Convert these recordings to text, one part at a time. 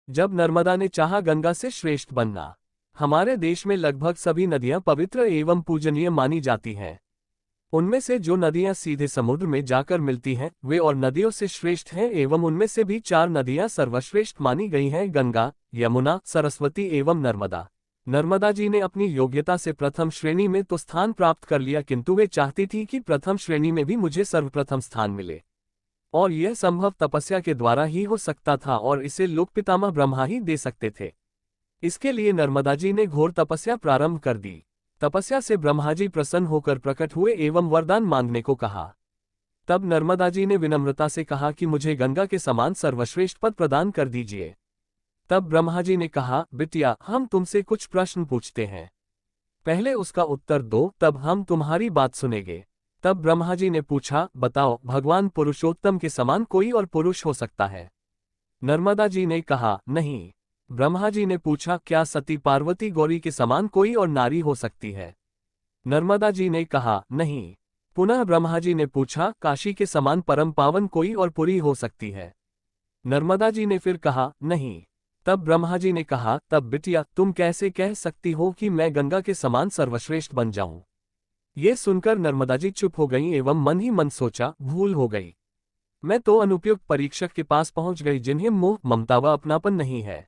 जब नर्मदा ने चाहा गंगा से श्रेष्ठ बनना। हमारे देश में लगभग सभी नदियां पवित्र एवं पूजनीय मानी जाती हैं। उनमें से जो नदियां सीधे समुद्र में जाकर मिलती हैं वे और नदियों से श्रेष्ठ हैं एवं उनमें से भी 4 नदियां सर्वश्रेष्ठ मानी गई हैं: गंगा, यमुना, सरस्वती एवं नर्मदा। नर्मदा जी ने अपनी योग्यता से प्रथम श्रेणी में तो स्थान प्राप्त कर लिया, किंतु वे चाहती थी कि प्रथम श्रेणी में भी मुझे सर्वप्रथम स्थान मिले, और यह संभव तपस्या के द्वारा ही हो सकता था और इसे लोक पितामह ब्रह्मा ही दे सकते थे। इसके लिए नर्मदा जी ने घोर तपस्या प्रारंभ कर दी। तपस्या से ब्रह्मा जी प्रसन्न होकर प्रकट हुए एवं वरदान मांगने को कहा। तब नर्मदा जी ने विनम्रता से कहा कि मुझे गंगा के समान सर्वश्रेष्ठ पद प्रदान कर दीजिए। तब ब्रह्मा जी ने कहा, बिटिया, हम तुमसे कुछ प्रश्न पूछते हैं, पहले उसका उत्तर दो, तब हम तुम्हारी बात सुनेंगे। तब ब्रह्मा जी ने पूछा, बताओ, भगवान पुरुषोत्तम के समान कोई और पुरुष हो सकता है? नर्मदा जी ने कहा, नहीं। ब्रह्मा जी ने पूछा, क्या सती पार्वती गौरी के समान कोई और नारी हो सकती है? नर्मदा जी ने कहा, नहीं। पुनः ब्रह्मा जी ने पूछा, काशी के समान परम पावन कोई और पुरी हो सकती है? नर्मदा जी ने फिर कहा, नहीं। तब ब्रह्मा जी ने कहा, तब बिटिया, तुम कैसे कह सकती हो कि मैं गंगा के समान सर्वश्रेष्ठ बन जाऊं? ये सुनकर नर्मदा जी चुप हो गईं एवं मन ही मन सोचा, भूल हो गई। मैं तो अनुपयुक्त परीक्षक के पास पहुंच गई जिन्हें मोह, ममता व अपनापन नहीं है।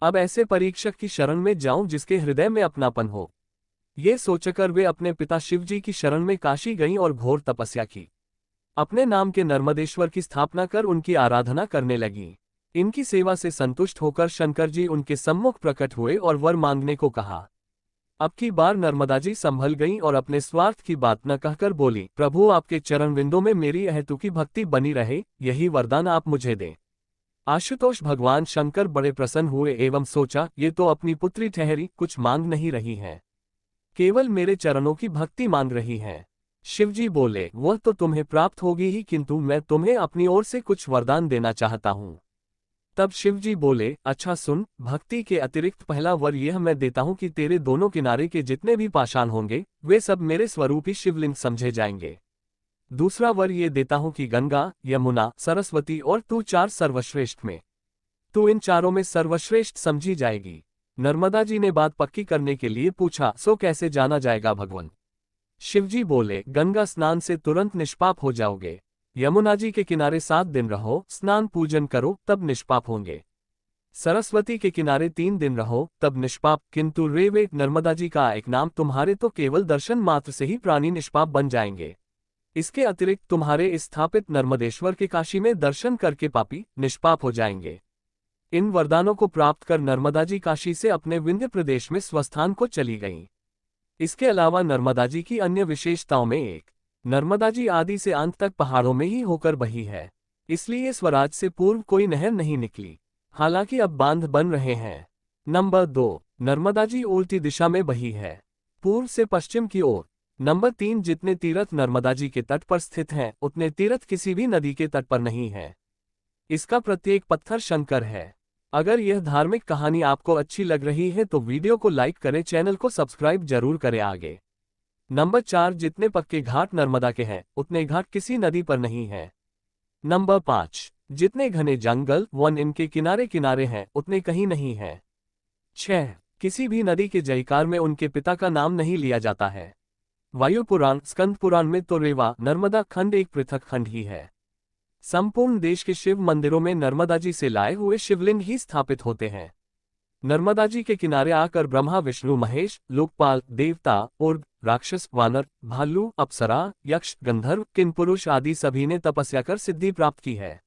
अब ऐसे परीक्षक की शरण में जाऊं जिसके हृदय में अपनापन हो। ये सोचकर वे अपने पिता शिवजी की शरण में काशी गईं और घोर तपस्या की। अपने नाम के नर्मदेश्वर की स्थापना कर उनकी आराधना करने लगीं। इनकी सेवा से संतुष्ट होकर शंकर जी उनके सम्मुख प्रकट हुए और वर मांगने को कहा। अब की बार नर्मदा जी संभल गईं और अपने स्वार्थ की बात न कहकर बोली, प्रभु, आपके चरण विंदों में मेरी अहेतुकी भक्ति बनी रहे, यही वरदान आप मुझे दें। आशुतोष भगवान शंकर बड़े प्रसन्न हुए एवं सोचा, ये तो अपनी पुत्री ठहरी, कुछ मांग नहीं रही है, केवल मेरे चरणों की भक्ति मांग रही है। शिवजी बोले, वह तो तुम्हें प्राप्त होगी ही, किंतु मैं तुम्हें अपनी ओर से कुछ वरदान देना चाहता हूँ। तब शिवजी बोले, अच्छा सुन, भक्ति के अतिरिक्त पहला वर यह मैं देता हूँ कि तेरे दोनों किनारे के जितने भी पाषाण होंगे वे सब मेरे स्वरूप ही शिवलिंग समझे जाएंगे। दूसरा वर ये देता हूँ कि गंगा, यमुना, सरस्वती और तू 4 सर्वश्रेष्ठ में तू इन चारों में सर्वश्रेष्ठ समझी जाएगी। नर्मदा जी ने बात पक्की करने के लिए पूछा, सो कैसे जाना जाएगा भगवान? शिवजी बोले, गंगा स्नान से तुरंत निष्पाप हो जाओगे। यमुना जी के किनारे 7 दिन रहो, स्नान पूजन करो, तब निष्पाप होंगे। सरस्वती के किनारे 3 दिन रहो, तब निष्पाप, किंतु रे नर्मदा जी का एक नाम तुम्हारे तो केवल दर्शन मात्र से ही प्राणी निष्पाप बन जाएंगे। इसके अतिरिक्त तुम्हारे स्थापित नर्मदेश्वर के काशी में दर्शन करके पापी निष्पाप हो जाएंगे। इन वरदानों को प्राप्त कर नर्मदा जी काशी से अपने विंध्य प्रदेश में स्वस्थान को चली गईं। इसके अलावा नर्मदा जी की अन्य विशेषताओं में एक, नर्मदा जी आदि से अंत तक पहाड़ों में ही होकर बही है, इसलिए स्वराज से पूर्व कोई नहर नहीं निकली, हालांकि अब बांध बन रहे हैं। नंबर 2, नर्मदा जी उल्टी दिशा में बही है, पूर्व से पश्चिम की ओर। नंबर 3, जितने तीर्थ नर्मदा जी के तट पर स्थित हैं उतने तीर्थ किसी भी नदी के तट पर नहीं है। इसका प्रत्येक पत्थर शंकर है। अगर यह धार्मिक कहानी आपको अच्छी लग रही है तो वीडियो को लाइक करें, चैनल को सब्सक्राइब जरूर करें आगे। नंबर 4, जितने पक्के घाट नर्मदा के हैं उतने घाट किसी नदी पर नहीं है। नंबर 5, जितने घने जंगल वन इनके किनारे किनारे हैं उतने कहीं नहीं है। 6, किसी भी नदी के जयकार में उनके पिता का नाम नहीं लिया जाता है। वायु पुराण, स्कंद पुराण में तो रेवा नर्मदा खंड एक पृथक खंड ही है। संपूर्ण देश के शिव मंदिरों में नर्मदा जी से लाए हुए शिवलिंग ही स्थापित होते हैं। नर्मदा जी के किनारे आकर ब्रह्मा, विष्णु, महेश, लोकपाल, देवता, उर्ग, राक्षस, वानर, भालू, अप्सरा, यक्ष, गंधर्व, किन्पुरुष आदि सभी ने तपस्या कर सिद्धि प्राप्त की है।